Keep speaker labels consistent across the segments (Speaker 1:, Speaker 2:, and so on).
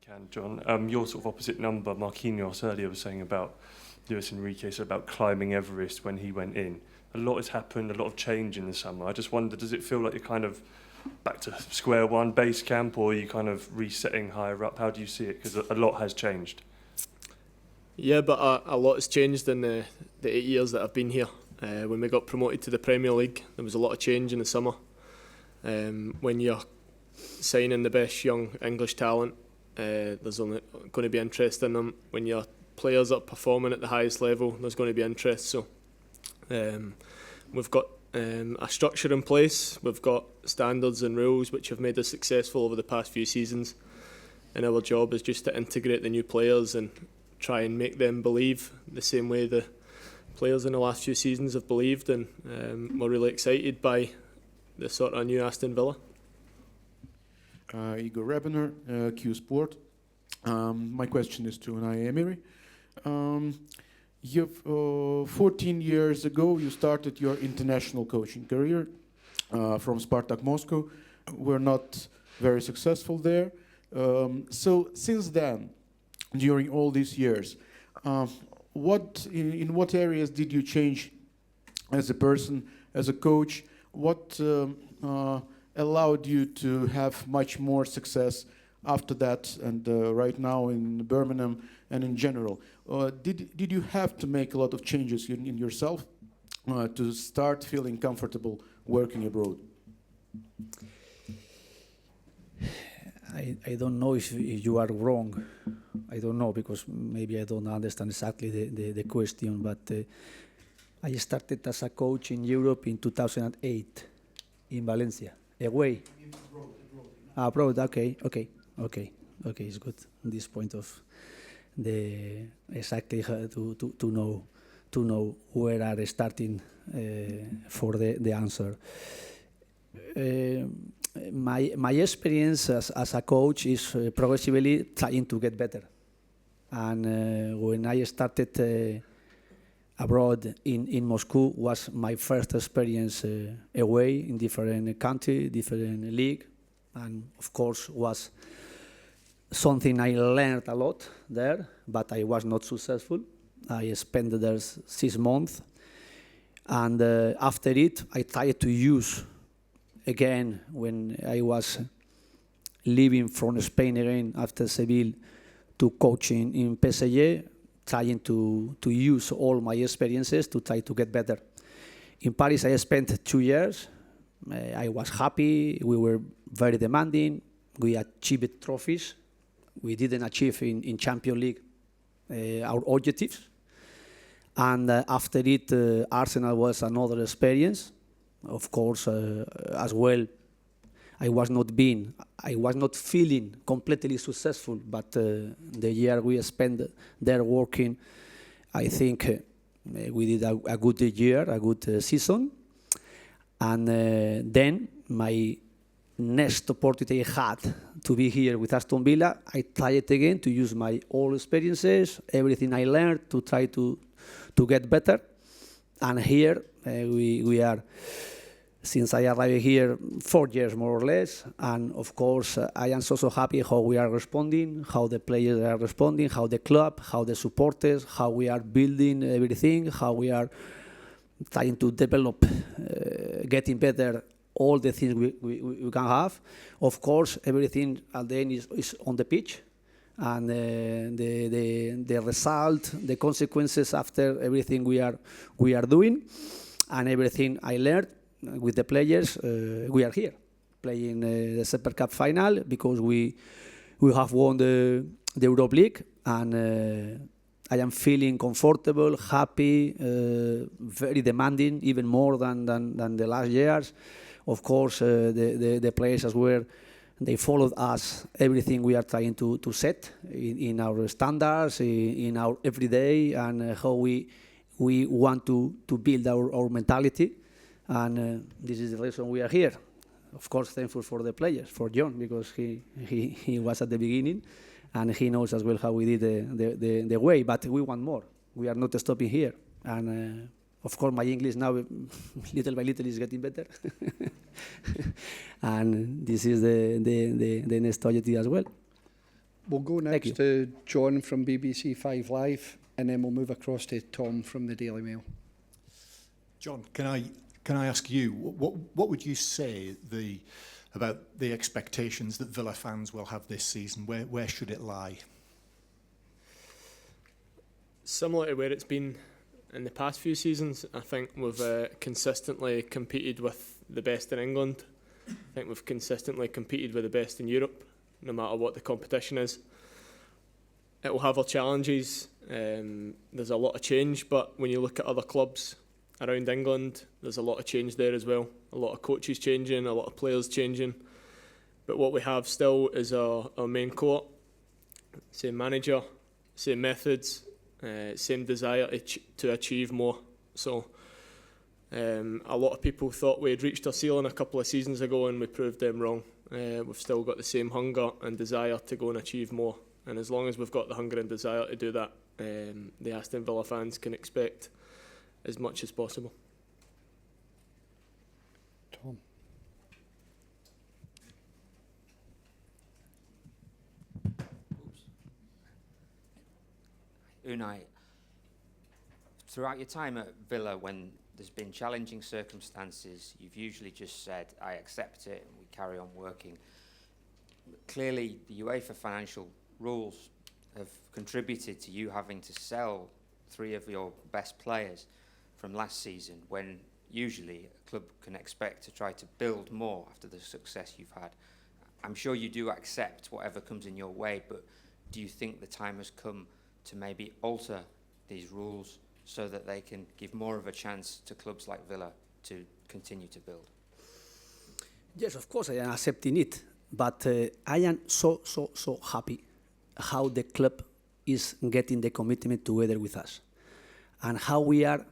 Speaker 1: Can, John. Your sort of opposite number, Marquinhos, earlier was saying about Luis Enrique, so about climbing Everest when he went in. A lot has happened, a lot of change in the summer. I just wonder, does it feel like you're kind of back to square one, base camp, or are you kind of resetting higher up? How do you see it? Because a lot has changed.
Speaker 2: Yeah, but a lot has changed in the 8 years that I've been here. When we got promoted to the Premier League, there was a lot of change in the summer. When you're signing the best young English talent, there's only going to be interest in them. When your players are performing at the highest level, there's going to be interest. So we've got a structure in place. We've got standards and rules which have made us successful over the past few seasons. And our job is just to integrate the new players and try and make them believe the same way the players in the last few seasons have believed. And we're really excited by the sort of new Aston Villa.
Speaker 3: Igor Rebener, Q Sport. My question is to Unai Emery. 14 years ago, you started your international coaching career from Spartak Moscow. We're not very successful there. So since then, during all these years, in what areas did you change as a person, as a coach? What allowed you to have much more success after that and right now in Birmingham and in general? Did you have to make a lot of changes in yourself to start feeling comfortable working abroad?
Speaker 4: I don't know if you are wrong. I don't know, because maybe I don't understand exactly the question, but I started as a coach in Europe in 2008 in Valencia. Away? Abroad, okay, it's good. This point of the exactly how to know where are starting for the answer. My experience as a coach is progressively trying to get better. And when I started abroad in Moscow, was my first experience away in different country, different league, and of course was something I learned a lot there, but I was not successful. I spent there 6 months, and after it I tried to use again, when I was leaving from Spain again after Seville to coaching in PSG, trying to use all my experiences to try to get better. In Paris, I spent 2 years. I was happy. We were very demanding. We achieved trophies. We didn't achieve in Champions League our objectives. And after it, Arsenal was another experience. Of course, as well, I was not feeling completely successful, but the year we spent there working, I think we did a good year, a good season. And then my next opportunity I had to be here with Aston Villa, I tried again to use my old experiences, everything I learned to try to get better. And here we are. Since I arrived here 4 years more or less, and of course I am so happy how we are responding, how the players are responding, how the club, how the supporters, how we are building everything, how we are trying to develop, getting better, all the things we can have. Of course, everything at the end is on the pitch, and the result, the consequences after everything we are doing, and everything I learned with the players. We are here playing the Super Cup final because we have won the Europe League, and I am feeling comfortable, happy, very demanding, even more than the last years. Of course, the players as well, they followed us, everything we are trying to set in our standards, in our everyday, and how we want to build our mentality. And this is the reason we are here. Of course, thankful for the players, for John, because he was at the beginning, and he knows as well how we did the way. But we want more. We are not stopping here. And of course, my English now, little by little, is getting better. And this is the next objective as well.
Speaker 5: We'll go next to John from BBC 5 Live, and then we'll move across to Tom from the Daily Mail.
Speaker 6: John, can I ask you, what would you say about the expectations that Villa fans will have this season? Where should it lie?
Speaker 2: Similar to where it's been in the past few seasons. I think we've consistently competed with the best in England. I think we've consistently competed with the best in Europe, no matter what the competition is. It will have our challenges. There's a lot of change, but when you look at other clubs around England, there's a lot of change there as well. A lot of coaches changing, a lot of players changing. But what we have still is our main core. Same manager, same methods, same desire to achieve more. So a lot of people thought we had reached our ceiling a couple of seasons ago, and we proved them wrong. We've still got the same hunger and desire to go and achieve more. And as long as we've got the hunger and desire to do that, the Aston Villa fans can expect as much as possible.
Speaker 5: Tom.
Speaker 7: Unai, throughout your time at Villa, when there's been challenging circumstances, you've usually just said, I accept it, and we carry on working. Clearly, the UEFA financial rules have contributed to you having to sell 3 of your best players from last season, when usually a club can expect to try to build more after the success you've had. I'm sure you do accept whatever comes in your way, but do you think the time has come to maybe alter these rules so that they can give more of a chance to clubs like Villa to continue to build?
Speaker 4: Yes, of course I am accepting it, but I am so happy how the club is getting the commitment together with us, and how we are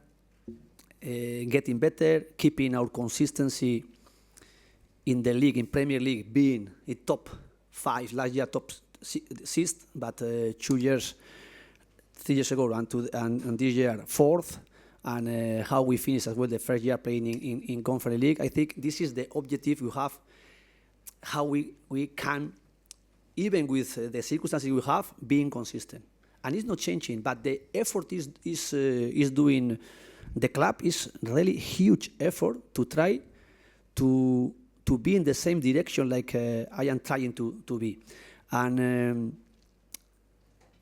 Speaker 4: getting better, keeping our consistency in the league, in Premier League, being in top 5, last year top 6th, but 3 years ago and this year 4th, and how we finish as well the first year playing in Conference League. I think this is the objective we have, how we can, even with the circumstances we have, being consistent. And it's not changing, but the effort is doing, the club is really huge effort to try to be in the same direction like I am trying to be. And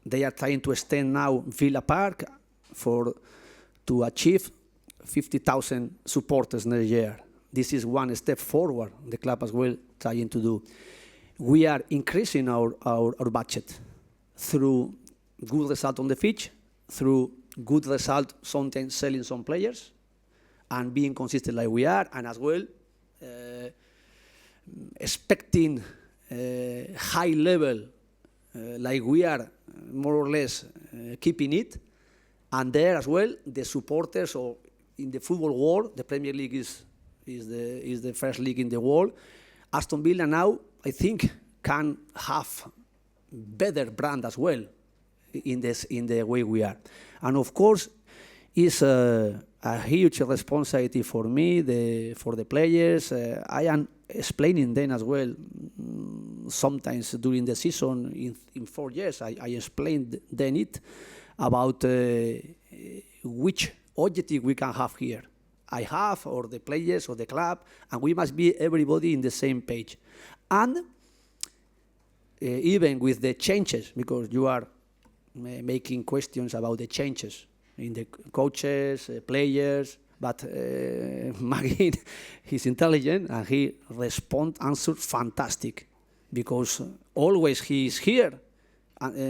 Speaker 4: they are trying to extend now Villa Park to achieve 50,000 supporters next year. This is one step forward, the club as well trying to do. We are increasing our budget through good result on the pitch, through good result sometimes selling some players, and being consistent like we are, and as well expecting high level like we are more or less keeping it. And there as well, the supporters, or in the football world, the Premier League is the first league in the world. Aston Villa now, I think, can have better brand as well in the way we are. And of course, it's a huge responsibility for me, for the players. I am explaining them as well. Sometimes during the season, in 4 years, I explained them it about which objective we can have here. I have, or the players, or the club, and we must be everybody in the same page. And even with the changes, because you are making questions about the changes in the coaches, players, but Magin, he's intelligent, and he answered fantastic, because always he is here,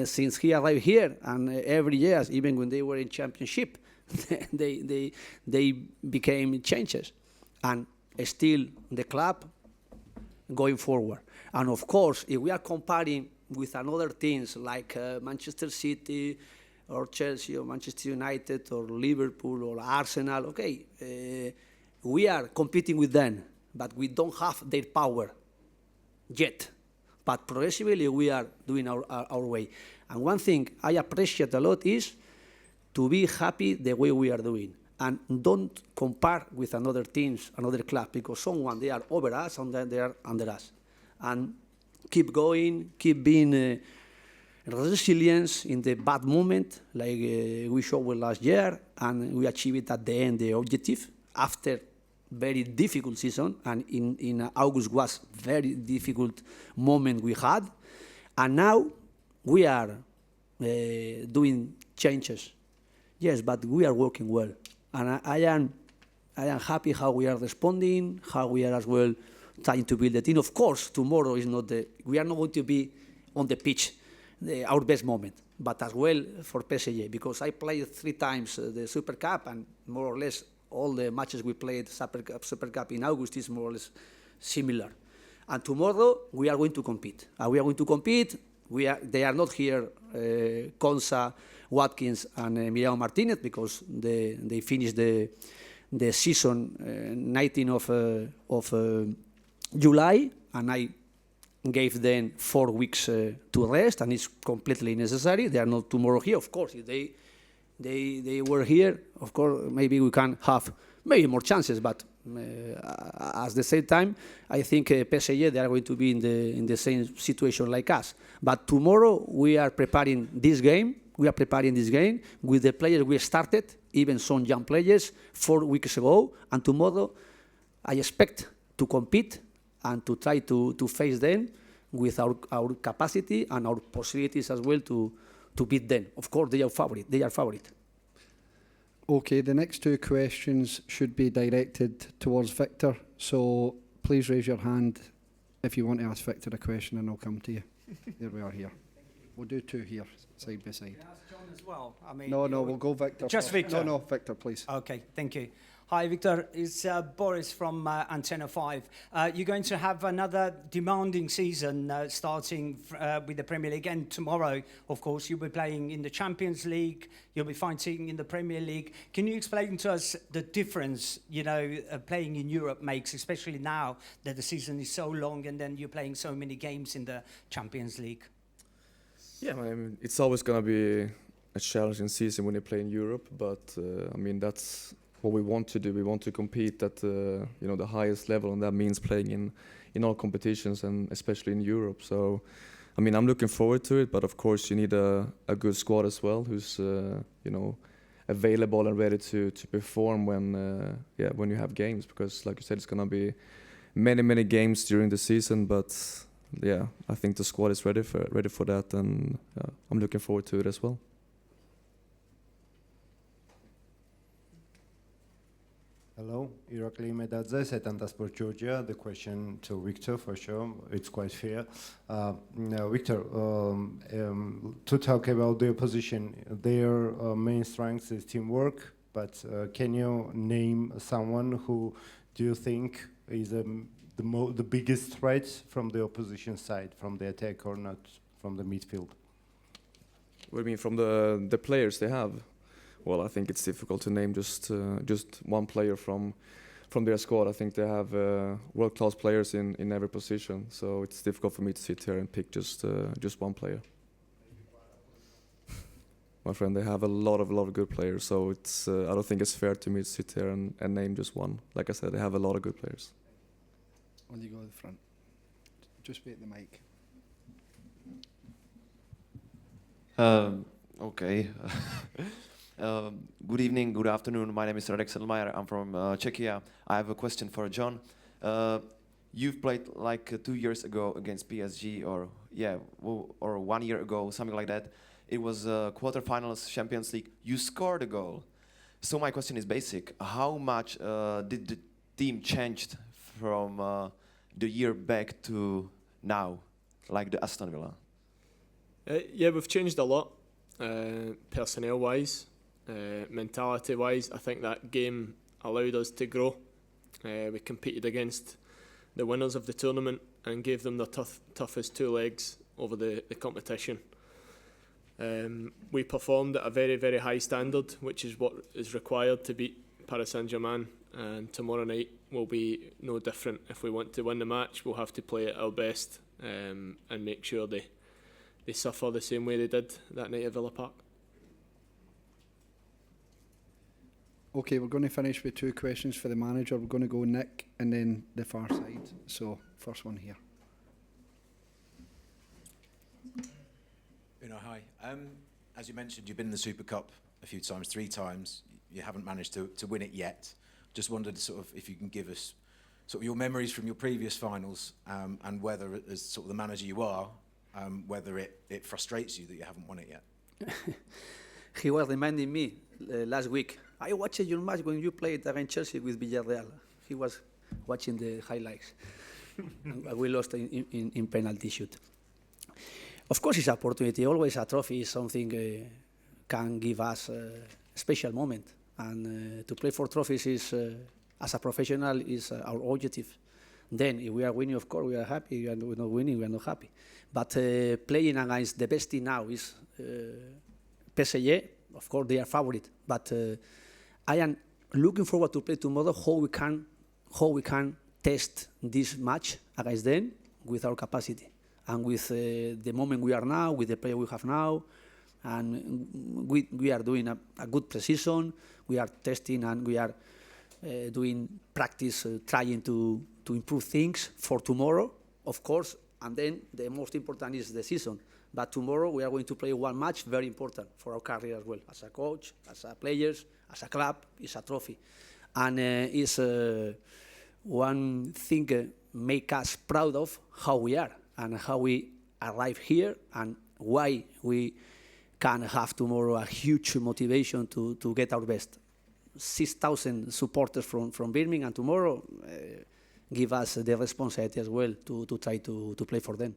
Speaker 4: since he arrived here, and every year, even when they were in championship, they became changes, and still the club going forward. And of course, if we are comparing with another teams like Manchester City or Chelsea or Manchester United or Liverpool or Arsenal, okay, we are competing with them, but we don't have their power yet. But progressively we are doing our way. And one thing I appreciate a lot is to be happy the way we are doing. And don't compare with another teams, another club, because someone, they are over us and then they are under us. And keep going, keep being resilience in the bad moment, like we showed last year, and we achieved it at the end, the objective, after very difficult season, and in August was very difficult moment we had, and now we are doing changes. Yes, but we are working well, and I am happy how we are responding, how we are as well trying to build the team. Of course, tomorrow is not we are not going to be on the pitch our best moment, but as well for PSG, because I played 3 times the Super Cup, and more or less all the matches we played Super Cup in August is more or less similar. And tomorrow we are going to compete. They are not here, Konsa, Watkins, and Emiliano Martinez, because they finished the season 19th of July, and I gave them 4 weeks to rest, and it's completely necessary. They are not tomorrow here. Of course, if they were here, of course, maybe we can have maybe more chances, but at the same time, I think PSG, they are going to be in the same situation like us. But tomorrow, we are preparing this game. We are preparing this game with the players we started, even some young players, 4 weeks ago. And tomorrow, I expect to compete and to try to face them with our capacity and our possibilities as well to beat them. Of course, they are favorite.
Speaker 5: Okay, the next 2 questions should be directed towards Victor. So please raise your hand if you want to ask Victor a question, and I'll come to you. There we are here. We'll do 2 here, side by side.
Speaker 8: Can I ask John as well? I mean,
Speaker 5: No, we'll go Victor.
Speaker 8: Just
Speaker 5: first.
Speaker 8: Victor?
Speaker 5: No, Victor, please.
Speaker 8: Okay, thank you. Hi, Victor. It's Boris from Antenna 5. You're going to have another demanding season starting with the Premier League. And tomorrow, of course, you'll be playing in the Champions League. You'll be fighting in the Premier League. Can you explain to us the difference, playing in Europe makes, especially now that the season is so long and then you're playing so many games in the Champions League?
Speaker 9: Yeah, I mean, it's always going to be a challenging season when you play in Europe, but I mean, that's what we want to do. We want to compete at the highest level, and that means playing in all competitions, and especially in Europe. So, I mean, I'm looking forward to it, but of course you need a good squad as well, who's available and ready to perform when you have games, because like you said, it's gonna be many games during the season. But yeah, I think the squad is ready for that, and I'm looking forward to it as well.
Speaker 10: Hello, Irakli Medadze, Setanta Sport Georgia. The question to Victor, for sure, it's quite fair. Now, Victor, to talk about their position, their main strength is teamwork, but can you name someone who do you think is the biggest threat from the opposition side, from the attack or not from the midfield?
Speaker 9: What do you mean, from the players they have? Well, I think it's difficult to name just one player from their squad. I think they have world-class players in every position, so it's difficult for me to sit here and pick just one player. My friend, they have a lot of good players, so it's I don't think it's fair to me to sit here and name just one. Like I said, they have a lot of good players.
Speaker 5: On you go to the front. Just wait the mic.
Speaker 11: Okay. Good evening, good afternoon. My name is Radek Sedlmajer. I'm from Czechia. I have a question for John. You've played like 2 years ago against PSG, or 1 year ago, something like that. It was quarterfinals Champions League. You scored a goal. So my question is basic. How much did the team changed from the year back to now, like the Aston Villa?
Speaker 2: Yeah, we've changed a lot, personnel-wise. Mentality-wise, I think that game allowed us to grow. We competed against the winners of the tournament and gave them the toughest 2 legs over the competition. We performed at a very, very high standard, which is what is required to beat Paris Saint-Germain, and tomorrow night will be no different. If we want to win the match, we'll have to play at our best and make sure they suffer the same way they did that night at Villa Park.
Speaker 5: Okay, we're going to finish with 2 questions for the manager. We're going to go Nick and then the far side. So, first one here.
Speaker 12: Hi. As you mentioned, you've been in the Super Cup a few times, 3 times. You haven't managed to win it yet. Just wondered sort of if you can give us sort of your memories from your previous finals, and whether, as sort of the manager you are, whether it frustrates you that you haven't won it yet.
Speaker 4: He was reminding me last week, I watched your match when you played against Chelsea with Villarreal. He was watching the highlights. And we lost in penalty shoot. Of course, it's an opportunity. Always a trophy is something can give us a special moment. And to play for trophies is, as a professional, is our objective. Then, if we are winning, of course, we are happy. If we are not winning, we are not happy. But playing against the best team now is PSG. Of course, they are favorite. But I am looking forward to play tomorrow. How we can test this match against them with our capacity and with the moment we are now, with the player we have now. And we are doing a good precision. We are testing and we are doing practice, trying to improve things for tomorrow, of course. And then the most important is the season. But tomorrow we are going to play one match, very important for our career as well. As a coach, as a players, as a club, it's a trophy. And it's one thing make us proud of how we are and how we arrive here and why we can have tomorrow a huge motivation to get our best. 6,000 supporters from Birmingham tomorrow give us the responsibility as well to try to play for them.